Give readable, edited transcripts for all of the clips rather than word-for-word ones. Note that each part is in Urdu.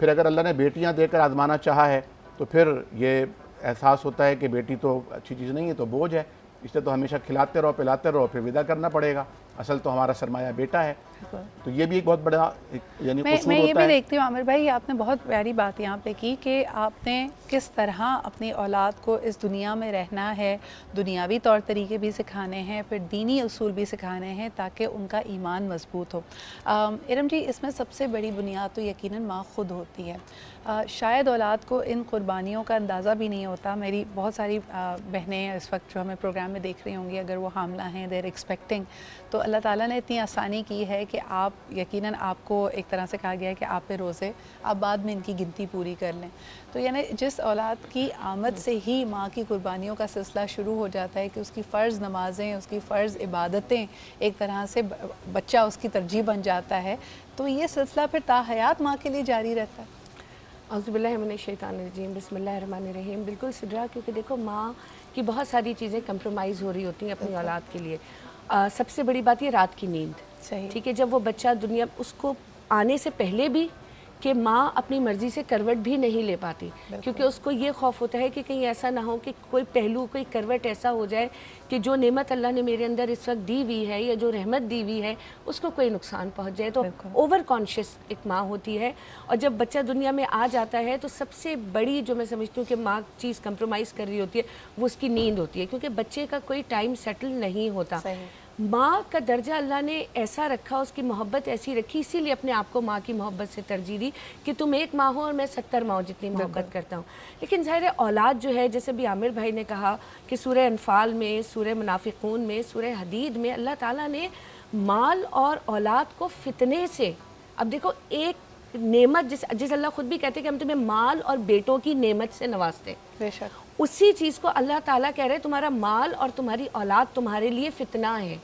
پھر اگر اللہ نے بیٹیاں دے کر آزمانا چاہا ہے تو پھر یہ احساس ہوتا ہے کہ بیٹی تو اچھی چیز نہیں ہے، تو بوجھ ہے، اس لیے تو ہمیشہ کھلاتے رہو پلاتے رہو، پھر ودا کرنا پڑے گا، اصل تو ہمارا سرمایہ بیٹا ہے۔ تو یہ بھی ایک بہت بڑا یعنی قصور میں یہ ہوتا بھی ہے۔ دیکھتی ہوں عامر بھائی، آپ نے بہت پیاری بات یہاں پہ کی کہ آپ نے کس طرح اپنی اولاد کو اس دنیا میں رہنا ہے، دنیاوی طور طریقے بھی سکھانے ہیں، پھر دینی اصول بھی سکھانے ہیں تاکہ ان کا ایمان مضبوط ہو۔ ارم جی، اس میں سب سے بڑی بنیاد تو یقیناً ماں خود ہوتی ہے۔ شاید اولاد کو ان قربانیوں کا اندازہ بھی نہیں ہوتا۔ میری بہت ساری بہنیں اس وقت جو ہمیں پروگرام میں دیکھ رہی ہوں گی، اگر وہ حاملہ ہیں، دیر ایکسپیکٹنگ، تو اللہ تعالیٰ نے اتنی آسانی کی ہے کہ آپ یقیناً آپ کو ایک طرح سے کہا گیا ہے کہ آپ پہ روزے، آپ بعد میں ان کی گنتی پوری کر لیں۔ تو یعنی جس اولاد کی آمد سے ہی ماں کی قربانیوں کا سلسلہ شروع ہو جاتا ہے کہ اس کی فرض نمازیں، اس کی فرض عبادتیں ایک طرح سے بچہ اس کی ترجیح بن جاتا ہے، تو یہ سلسلہ پھر تا حیات ماں کے لیے جاری رہتا ہے۔ اعوذ باللہ من الشیطان الرجیم، بسم اللہ الرحمن الرحیم۔ بالکل سدرا، کیونکہ دیکھو ماں کی بہت ساری چیزیں کمپرومائز ہو رہی ہوتی ہیں اپنی اولاد کے لیے۔ سب سے بڑی بات یہ رات کی نیند، صحیح، ٹھیک ہے، جب وہ بچہ دنیا اس کو آنے سے پہلے بھی کہ ماں اپنی مرضی سے کروٹ بھی نہیں لے پاتی، کیونکہ اس کو یہ خوف ہوتا ہے کہ کہیں ایسا نہ ہو کہ کوئی پہلو، کوئی کروٹ ایسا ہو جائے کہ جو نعمت اللہ نے میرے اندر اس وقت دی ہوئی ہے یا جو رحمت دی ہوئی ہے اس کو کوئی نقصان پہنچ جائے۔ تو اوور کانشیس ایک ماں ہوتی ہے، اور جب بچہ دنیا میں آ جاتا ہے تو سب سے بڑی جو میں سمجھتی ہوں کہ ماں چیز کمپرومائز کر رہی ہوتی ہے وہ اس کی نیند ہوتی ہے، کیونکہ بچے کا کوئی ٹائم سیٹل نہیں ہوتا۔ ماں کا درجہ اللہ نے ایسا رکھا، اس کی محبت ایسی رکھی، اسی لیے اپنے آپ کو ماں کی محبت سے ترجیح دی کہ تم ایک ماں ہو اور میں 70 ماں جتنی محبت کرتا ہوں۔ لیکن ظاہر ہے اولاد جو ہے، جیسے بھی عامر بھائی نے کہا کہ سورہ انفال میں، سورہ منافقون میں، سورہ حدید میں اللہ تعالیٰ نے مال اور اولاد کو فتنے سے، اب دیکھو ایک نعمت جس اللہ خود بھی کہتے ہیں کہ ہم تمہیں مال اور بیٹوں کی نعمت سے نوازتے ہیں، بے شک، اسی چیز کو اللہ تعالیٰ کہہ رہے تمہارا مال اور تمہاری اولاد تمہارے لیے فتنہ ہے۔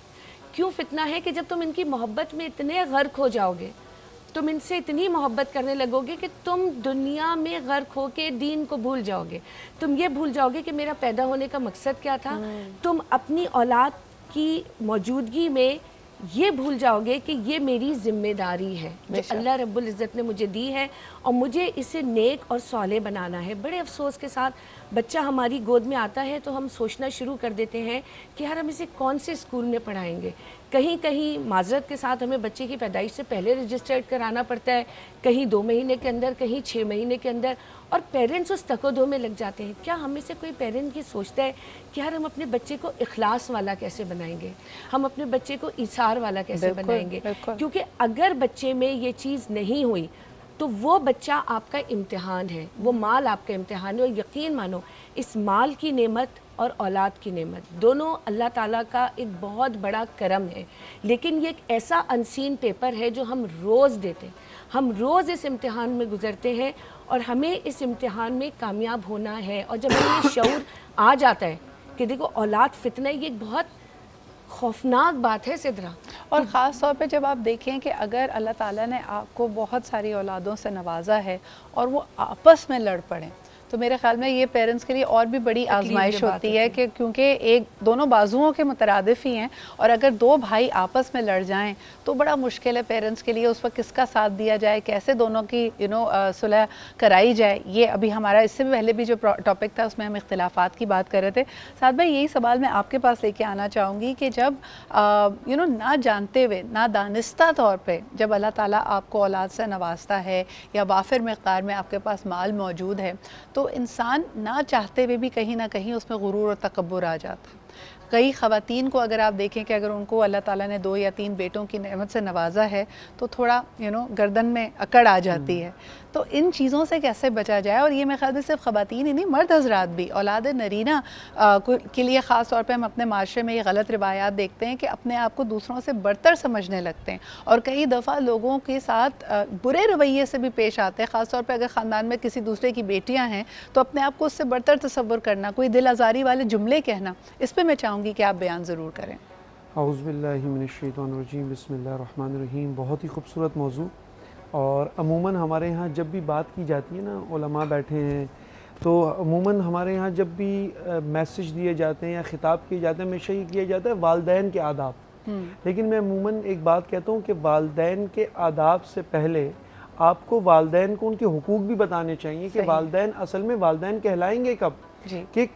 کیوں فتنہ ہے؟ کہ جب تم ان کی محبت میں اتنے غرق ہو جاؤ گے، تم ان سے اتنی محبت کرنے لگو گے کہ تم دنیا میں غرق ہو کے دین کو بھول جاؤ گے، تم یہ بھول جاؤ گے کہ میرا پیدا ہونے کا مقصد کیا تھا، تم اپنی اولاد کی موجودگی میں یہ بھول جاؤ گے کہ یہ میری ذمہ داری ہے جو اللہ رب العزت نے مجھے دی ہے، اور مجھے اسے نیک اور صالح بنانا ہے۔ بڑے افسوس کے ساتھ بچہ ہماری گود میں آتا ہے تو ہم سوچنا شروع کر دیتے ہیں کہ یار ہم اسے کون سے اسکول میں پڑھائیں گے۔ کہیں معذرت کے ساتھ ہمیں بچے کی پیدائش سے پہلے رجسٹرڈ کرانا پڑتا ہے، کہیں 2 مہینے کے اندر، کہیں 6 مہینے کے اندر، اور پیرنٹس اس تک و دو میں لگ جاتے ہیں۔ کیا ہم میں سے کوئی پیرنٹ یہ سوچتا ہے کہ یار ہم اپنے بچے کو اخلاص والا کیسے بنائیں گے، ہم اپنے بچے کو ایثار والا کیسے بنائیں گے؟ کیونکہ اگر بچے میں یہ چیز نہیں ہوئی تو وہ بچہ آپ کا امتحان ہے، وہ مال آپ کا امتحان ہے، اور یقین مانو اس مال کی نعمت اور اولاد کی نعمت دونوں اللہ تعالیٰ کا ایک بہت بڑا کرم ہے، لیکن یہ ایک ایسا انسین پیپر ہے جو ہم روز دیتے ہیں، ہم روز اس امتحان میں گزرتے ہیں، اور ہمیں اس امتحان میں کامیاب ہونا ہے۔ اور جب ہمیں یہ شعور آ جاتا ہے کہ دیکھو اولاد فتنہ، یہ ایک بہت خوفناک بات ہے سدرا۔ اور خاص طور پہ جب آپ دیکھیں کہ اگر اللہ تعالیٰ نے آپ کو بہت ساری اولادوں سے نوازا ہے اور وہ آپس میں لڑ پڑیں، تو میرے خیال میں یہ پیرنٹس کے لیے اور بھی بڑی آزمائش ہوتی ہے کہ کیونکہ دونوں بازوؤں کے مترادف ہی ہیں، اور اگر 2 بھائی آپس میں لڑ جائیں تو بڑا مشکل ہے پیرنٹس کے لیے اس وقت کس کا ساتھ دیا جائے، کیسے دونوں کی صلح کرائی جائے۔ یہ ابھی ہمارا اس سے پہلے بھی جو ٹاپک تھا اس میں ہم اختلافات کی بات کر رہے تھے۔ سعد بھائی، یہی سوال میں آپ کے پاس لے کے آنا چاہوں گی کہ جب نہ جانتے ہوئے، نہ دانستہ طور پہ جب اللہ تعالیٰ آپ کو اولاد سے نوازتا ہے یا وافر مقدار میں آپ کے پاس مال موجود ہے، تو انسان نہ چاہتے ہوئے بھی کہیں نہ کہیں اس میں غرور اور تکبر آ جاتا ہے۔ کئی خواتین کو اگر آپ دیکھیں کہ اگر ان کو اللہ تعالیٰ نے 2 یا 3 بیٹوں کی نعمت سے نوازا ہے تو تھوڑا گردن میں اکڑ آ جاتی ہے۔ تو ان چیزوں سے کیسے بچا جائے؟ اور یہ میرے خیال سے صرف خواتین ہی نہیں، مرد حضرات بھی، اولاد نرینہ کے لیے خاص طور پہ ہم اپنے معاشرے میں یہ غلط روایات دیکھتے ہیں کہ اپنے آپ کو دوسروں سے برتر سمجھنے لگتے ہیں، اور کئی دفعہ لوگوں کے ساتھ برے رویے سے بھی پیش آتے ہیں، خاص طور پہ اگر خاندان میں کسی دوسرے کی بیٹیاں ہیں تو اپنے آپ کو اس سے برتر تصور کرنا، کوئی دل آزاری والے جملے کہنا، اس پہ میں چاہوں گی کہ آپ بیان ضرور کریں۔ اعوذ باللہ من الشیطان الرجیم، بسم اللہ الرحمن الرحیم۔ بہت ہی خوبصورت موضوع، اور عموماً ہمارے یہاں جب بھی بات کی جاتی ہے نا، علماء بیٹھے ہیں تو عموماً ہمارے یہاں جب بھی میسج دیے جاتے ہیں یا خطاب کیے جاتے ہیں، ہمیشہ یہ کیا جاتا ہے والدین کے آداب، لیکن میں عموماً ایک بات کہتا ہوں کہ والدین کے آداب سے پہلے آپ کو والدین کو ان کے حقوق بھی بتانے چاہیے کہ والدین اصل میں والدین کہلائیں گے کب؟ کہ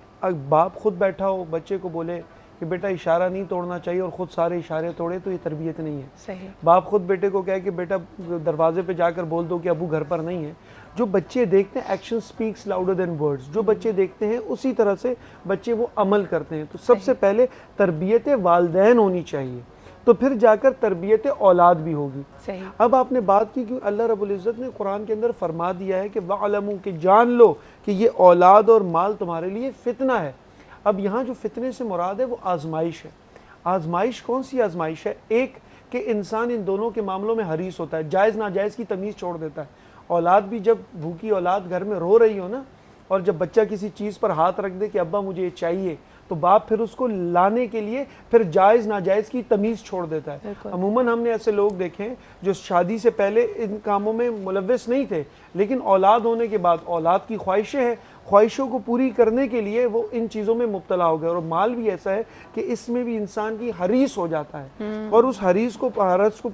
باپ خود بیٹھا ہو بچے کو بولے کہ بیٹا اشارہ نہیں توڑنا چاہیے اور خود سارے اشارے توڑے، تو یہ تربیت نہیں ہے۔ باپ خود بیٹے کو کہے کہ بیٹا دروازے پہ جا کر بول دو کہ ابو گھر پر نہیں ہے۔ جو بچے دیکھتے ہیں action specs louder than words, جو بچے دیکھتے ہیں اسی طرح سے بچے وہ عمل کرتے ہیں۔ تو سب سے پہلے تربیت والدین ہونی چاہیے، تو پھر جا کر تربیت اولاد بھی ہوگی۔ اب آپ نے بات کی کہ اللہ رب العزت نے قرآن کے اندر فرما دیا ہے کہ وَعْلَمُوا، کہ جان لو کہ یہ اولاد اور مال تمہارے لیے فتنہ ہے۔ اب یہاں جو فتنے سے مراد ہے وہ آزمائش ہے۔ آزمائش کون سی آزمائش ہے؟ ایک کہ انسان ان دونوں کے معاملوں میں حریص ہوتا ہے، جائز ناجائز کی تمیز چھوڑ دیتا ہے۔ اولاد بھی جب بھوکی اولاد گھر میں رو رہی ہو نا، اور جب بچہ کسی چیز پر ہاتھ رکھ دے کہ ابا مجھے یہ چاہیے، تو باپ پھر اس کو لانے کے لیے پھر جائز ناجائز کی تمیز چھوڑ دیتا ہے۔ عموماً ہم نے ایسے لوگ دیکھے ہیں جو شادی سے پہلے ان کاموں میں ملوث نہیں تھے، لیکن اولاد ہونے کے بعد اولاد کی خواہشیں ہیں، خواہشوں کو پوری کرنے کے لیے وہ ان چیزوں میں مبتلا ہو گئے۔ اور مال بھی ایسا ہے کہ اس میں بھی انسان کی حریص ہو جاتا ہے، اور اس حریص کو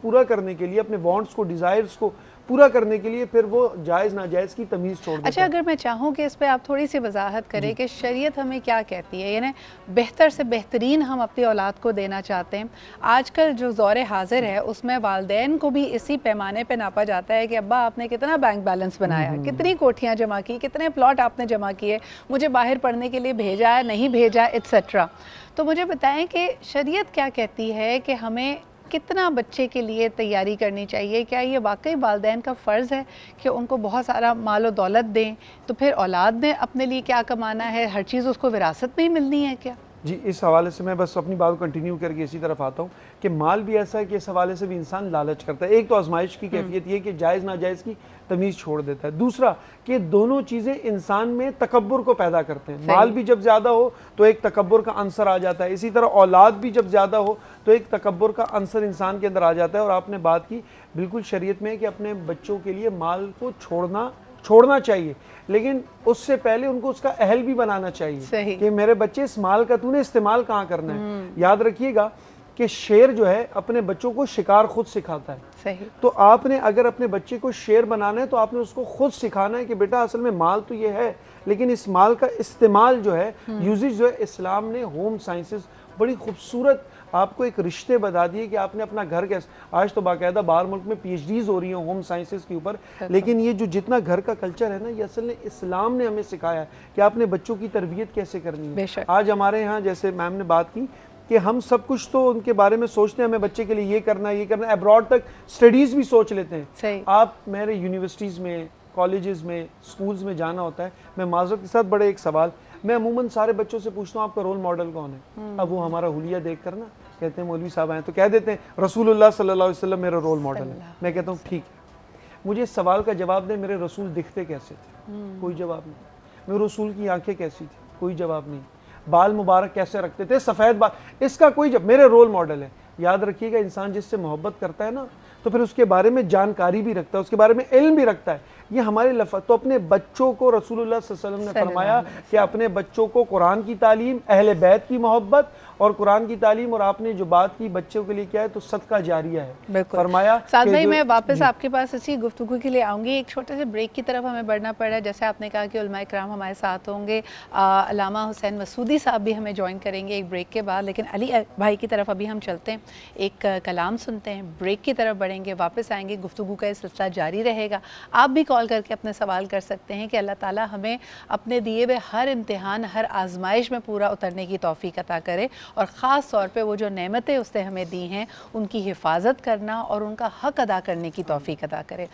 پورا کرنے کے لیے، اپنے وانٹس کو، ڈیزائرز کو پورا کرنے کے لیے پھر وہ جائز ناجائز کی تمیز چھوڑ دیتا ہے۔ اچھا، اگر میں چاہوں کہ اس پہ آپ تھوڑی سی وضاحت کریں کہ شریعت ہمیں کیا کہتی ہے، یعنی بہتر سے بہترین ہم اپنی اولاد کو دینا چاہتے ہیں۔ آج کل جو دور حاضر ہے اس میں والدین کو بھی اسی پیمانے پہ ناپا جاتا ہے کہ ابا آپ نے کتنا بینک بیلنس بنایا، کتنی کوٹھیاں جمع کی، کتنے پلاٹ آپ نے جمع کیے، مجھے باہر پڑھنے کے لیے بھیجا ہے نہیں بھیجا، ایٹسیٹرا۔ تو مجھے بتائیں کہ شریعت کیا کہتی ہے کہ ہمیں کتنا بچے کے لیے تیاری کرنی چاہیے؟ کیا یہ واقعی والدین کا فرض ہے کہ ان کو بہت سارا مال و دولت دیں؟ تو پھر اولاد نے اپنے لیے کیا کمانا ہے؟ ہر چیز اس کو وراثت میں ہی ملنی ہے کیا؟ جی، اس حوالے سے میں بس اپنی بات کو کنٹینیو کر کے اسی طرف آتا ہوں کہ مال بھی ایسا ہے کہ اس حوالے سے بھی انسان لالچ کرتا ہے۔ ایک تو آزمائش کی کیفیت یہ کہ جائز ناجائز کی تمیز چھوڑ دیتا ہے، دوسرا کہ دونوں چیزیں انسان میں تکبر کو پیدا کرتے ہیں۔ مال بھی جب زیادہ ہو تو ایک تکبر کا عنصر آ جاتا ہے، اسی طرح اولاد بھی جب زیادہ ہو تو ایک تکبر کا عنصر انسان کے اندر آ جاتا ہے۔ اور آپ نے بات کی بالکل شریعت میں کہ اپنے بچوں کے لیے مال کو چھوڑنا چاہیے، لیکن اس سے پہلے ان کو اس کا اہل بھی بنانا چاہیے کہ میرے بچے اس مال کا تو نے استعمال کہاں کرنا ہے۔ یاد رکھیے گا کہ شیر جو ہے اپنے بچوں کو شکار خود سکھاتا ہے، تو آپ نے اگر اپنے بچے کو شیر بنانا ہے تو آپ نے اس کو خود سکھانا ہے کہ بیٹا اصل میں مال تو یہ ہے، لیکن اس مال کا استعمال جو ہے، یوزیج جو ہے، اسلام نے ہوم سائنسز بڑی خوبصورت آپ کو ایک رشتے بتا دیے کہ آپ نے اپنا گھر کیسے، آج تو باقاعدہ باہر ملک میں پی ایچ ڈیز ہو رہی ہیں ہوم سائنسز کے اوپر، لیکن یہ جو جتنا گھر کا کلچر ہے نا، یہ اصل میں اسلام نے ہمیں سکھایا ہے کہ آپ نے بچوں کی تربیت کیسے کرنی ہے۔ آج ہمارے ہاں جیسے میم نے بات کی کہ ہم سب کچھ تو ان کے بارے میں سوچتے ہیں، ہمیں بچے کے لیے یہ کرنا ہے، یہ کرنا ہے، ابراڈ تک سٹڈیز بھی سوچ لیتے ہیں۔ آپ میرے یونیورسٹیز میں، کالجز میں، سکولز میں جانا ہوتا ہے، میں معذرت کے ساتھ بڑے ایک سوال میں عموماً سارے بچوں سے پوچھتا ہوں آپ کا رول ماڈل کون ہے؟ اب وہ ہمارا حلیہ دیکھ کر نا کہتے ہیں مولوی صاحب آئے تو کہہ دیتے ہیں رسول اللہ صلی اللہ علیہ وسلم میرا رول ماڈل ہے۔ میں کہتا ہوں ٹھیک ہے، مجھے اس سوال کا جواب دیں، میرے رسول دکھتے کیسے تھے؟ کوئی جواب نہیں۔ میرے رسول کی آنکھیں کیسی تھی؟ کوئی جواب نہیں۔ بال مبارک کیسے رکھتے تھے؟ سفید بال، اس کا کوئی میرے رول ماڈل ہے۔ یاد رکھیے گا انسان جس سے محبت کرتا ہے نا تو پھر اس کے بارے میں جانکاری بھی رکھتا ہے، اس کے بارے میں علم بھی رکھتا ہے۔ یہ ہمارے تو اپنے بچوں کو رسول اللہ صلی اللہ علیہ وسلم نے فرمایا کہ اپنے بچوں کو قرآن کی تعلیم، اہل بیت کی محبت اور قرآن کی تعلیم، اور آپ نے جو بات کی بچوں کے لیے کیا ہے تو صدقہ جاریہ ہے فرمایا۔ سعد بھائی میں واپس آپ کے پاس اسی گفتگو کے لیے آؤں گی، ایک چھوٹے سے بریک کی طرف ہمیں بڑھنا پڑا ہے۔ جیسے آپ نے کہا کہ علماء کرام ہمارے ساتھ ہوں گے، علامہ حسین مسعودی صاحب بھی ہمیں جوائن کریں گے ایک بریک کے بعد، لیکن علی بھائی کی طرف ابھی ہم چلتے ہیں، ایک کلام سنتے ہیں، بریک کی طرف بڑھیں گے، واپس آئیں گے، گفتگو کا یہ سلسلہ جاری رہے گا۔ آپ بھی کال کر کے اپنے سوال کر سکتے ہیں کہ اللہ تعالیٰ ہمیں اپنے دیے ہوئے ہر امتحان، ہر آزمائش میں پورا اترنے کی توفیق عطا کرے، اور خاص طور پہ وہ جو نعمتیں اس نے ہمیں دی ہیں ان کی حفاظت کرنا اور ان کا حق ادا کرنے کی توفیق عطا کرے۔